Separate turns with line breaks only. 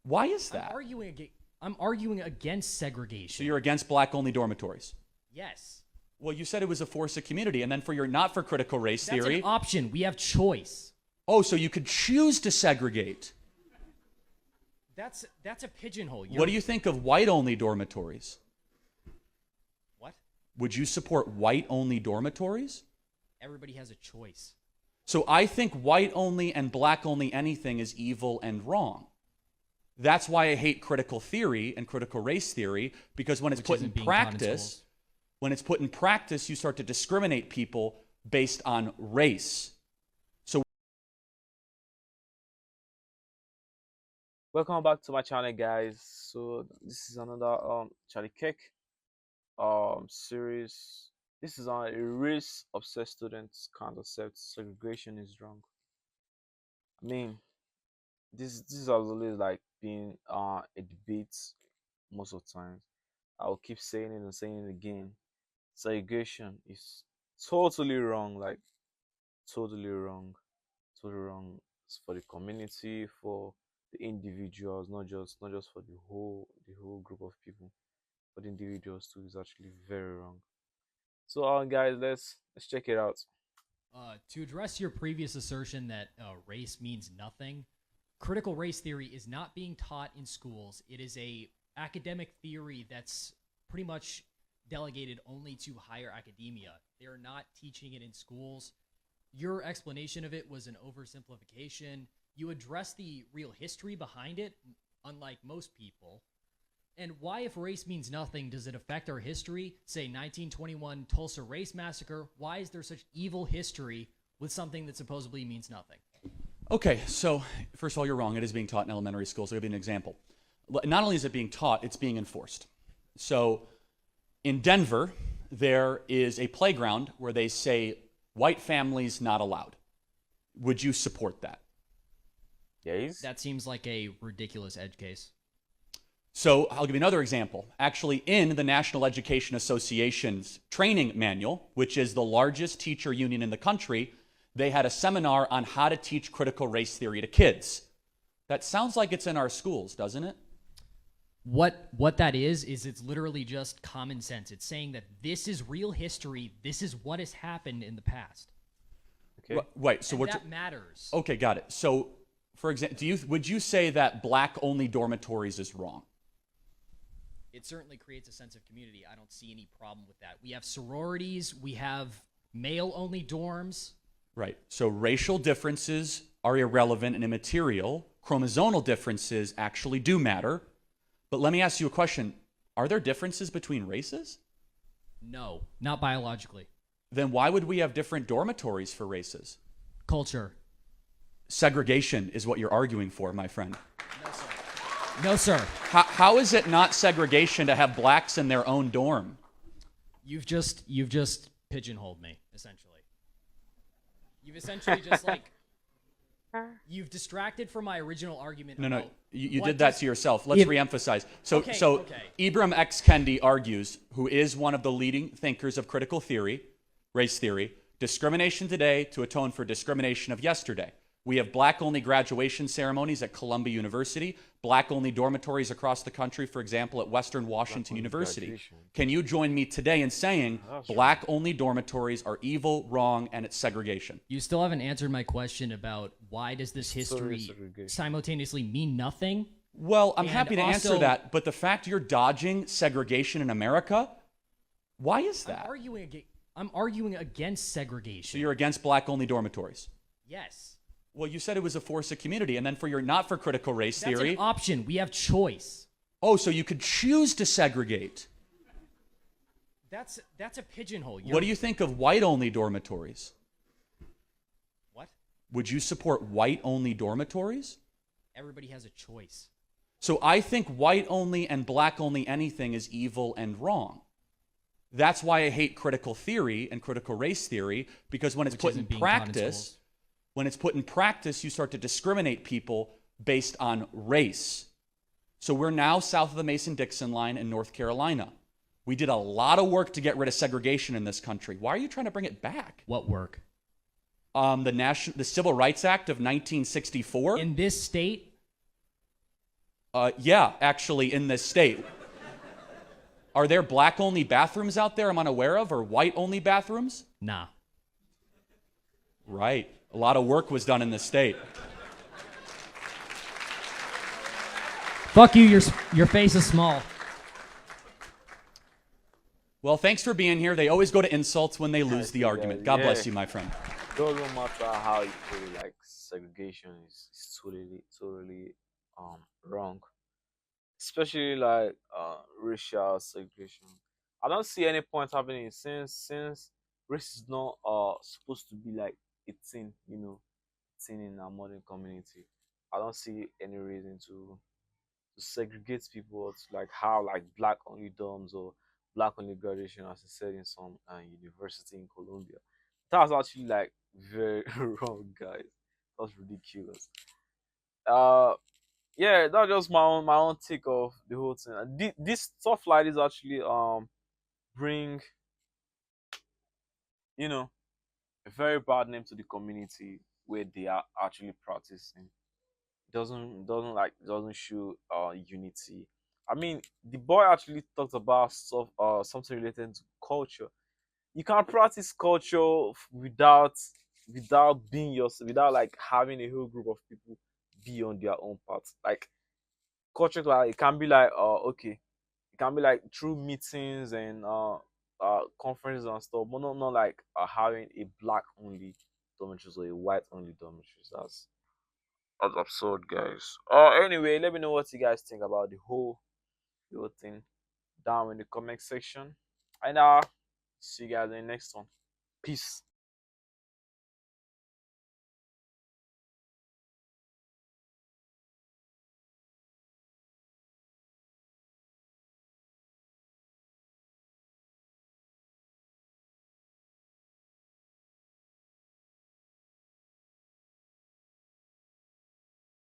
Why is that?
I'm arguing against segregation.
So you're against black-only dormitories?
Yes.
Well, you said it was a force of community, and then for your not for critical race
That's
theory.
an option. We have choice.
Oh, so you could choose to segregate.
That's a pigeonhole.
What do you think of white-only dormitories?
What?
Would you support white-only dormitories?
Everybody has a choice.
So I think white-only and black-only anything is evil and wrong. That's why I hate critical theory and critical race theory, because when it's put in practice, you start to discriminate people based on race.
Welcome back to my channel, guys. So this is another Charlie Kirk series. This is on a race obsessed students can't accept segregation is wrong. I mean, this has always like been a debate most of the times. I'll keep saying it and saying it again. Segregation is totally wrong, like totally wrong, totally wrong. It's for the community, for the individuals, not just for the whole group of people, but the individuals too is actually very wrong. So guys, let's check it out.
To address your previous assertion that race means nothing, critical race theory is not being taught in schools. It is a academic theory that's pretty much delegated only to higher academia. They're not teaching it in schools. Your explanation of it was an oversimplification. You address the real history behind it, unlike most people. And why, if race means nothing, does it affect our history? Say 1921 Tulsa Race Massacre. Why is there such evil history with something that supposedly means nothing?
Okay, so first of all, you're wrong. It is being taught in elementary schools. I'll give you an example. Not only is it being taught, it's being enforced. So in Denver, there is a playground where they say white families not allowed. Would you support that?
Yes.
That seems like a ridiculous edge case.
So I'll give you another example. Actually, in the National Education Association's training manual, which is the largest teacher union in the country, they had a seminar on how to teach critical race theory to kids. That sounds like it's in our schools, doesn't it?
What that is it's literally just common sense. It's saying that this is real history. This is what has happened in the past.
Okay.
Right. So
and that matters.
Okay, got it. So, for example, would you say that black-only dormitories is wrong?
It certainly creates a sense of community. I don't see any problem with that. We have sororities. We have male-only dorms.
Right. So racial differences are irrelevant and immaterial. Chromosomal differences actually do matter. But let me ask you a question. Are there differences between races?
No, not biologically.
Then why would we have different dormitories for races?
Culture.
Segregation is what you're arguing for, my friend.
No, sir. No, sir.
How is it not segregation to have blacks in their own dorm?
You've just pigeonholed me, essentially. You've essentially just you've distracted from my original argument.
No. You did that to yourself. Let's reemphasize. So
Okay.
Ibram X. Kendi argues, who is one of the leading thinkers of critical theory, race theory, discrimination today to atone for discrimination of yesterday. We have black-only graduation ceremonies at Columbia University, black-only dormitories across the country, for example, at Western Washington University.
Graduation.
Can you join me today in saying black-only dormitories are evil, wrong, and it's segregation?
You still haven't answered my question about why does this history simultaneously mean nothing?
Well, I'm
And
happy to answer
also-
that, but the fact you're dodging segregation in America, why is that?
I'm arguing against segregation.
So you're against black-only dormitories?
Yes.
Well, you said it was a force of community, and then for your not for critical race
That's
theory.
an option. We have choice.
Oh, so you could choose to segregate.
That's a pigeonhole.
What do you think of white-only dormitories?
What?
Would you support white-only dormitories?
Everybody has a choice.
So I think white-only and black-only anything is evil and wrong. That's why I hate critical theory and critical race theory, because when it's put in practice, you start to discriminate people based on race. So we're now south of the Mason-Dixon line in North Carolina. We did a lot of work to get rid of segregation in this country. Why are you trying to bring it back?
What work?
The, the Civil Rights Act of 1964.
In this state?
Yeah, actually, in this state. Are there black only bathrooms out there I'm unaware of, or white only bathrooms?
Nah.
Right. A lot of work was done in this state.
Fuck you, your face is small.
Well, thanks for being here. They always go to insults when they lose the
see
argument.
that.
God
Yeah.
bless you, my friend.
Doesn't matter how you put it, like segregation is totally wrong. Especially like racial segregation. I don't see any point happening since race is not supposed to be like a thing, thing in our modern community. I don't see any reason to segregate people or to like how like black only dorms or black only graduation as I said in some university in Colombia. That's actually like very wrong, guys. That's ridiculous. Uh yeah, that's just my own take of the whole thing. And this stuff like this actually bring a very bad name to the community where they are actually practicing. Doesn't show unity. I mean, the boy actually talked about stuff something related to culture. You can't practice culture without being yourself, without like having a whole group of people be on their own path. Like culture, like it can be like okay, it can be like through meetings and conferences and stuff, but not like having a black only dormitories or a white only dormitories. That's absurd, guys. Anyway, let me know what you guys think about the whole thing down in the comment section, and see you guys in the next one. Peace.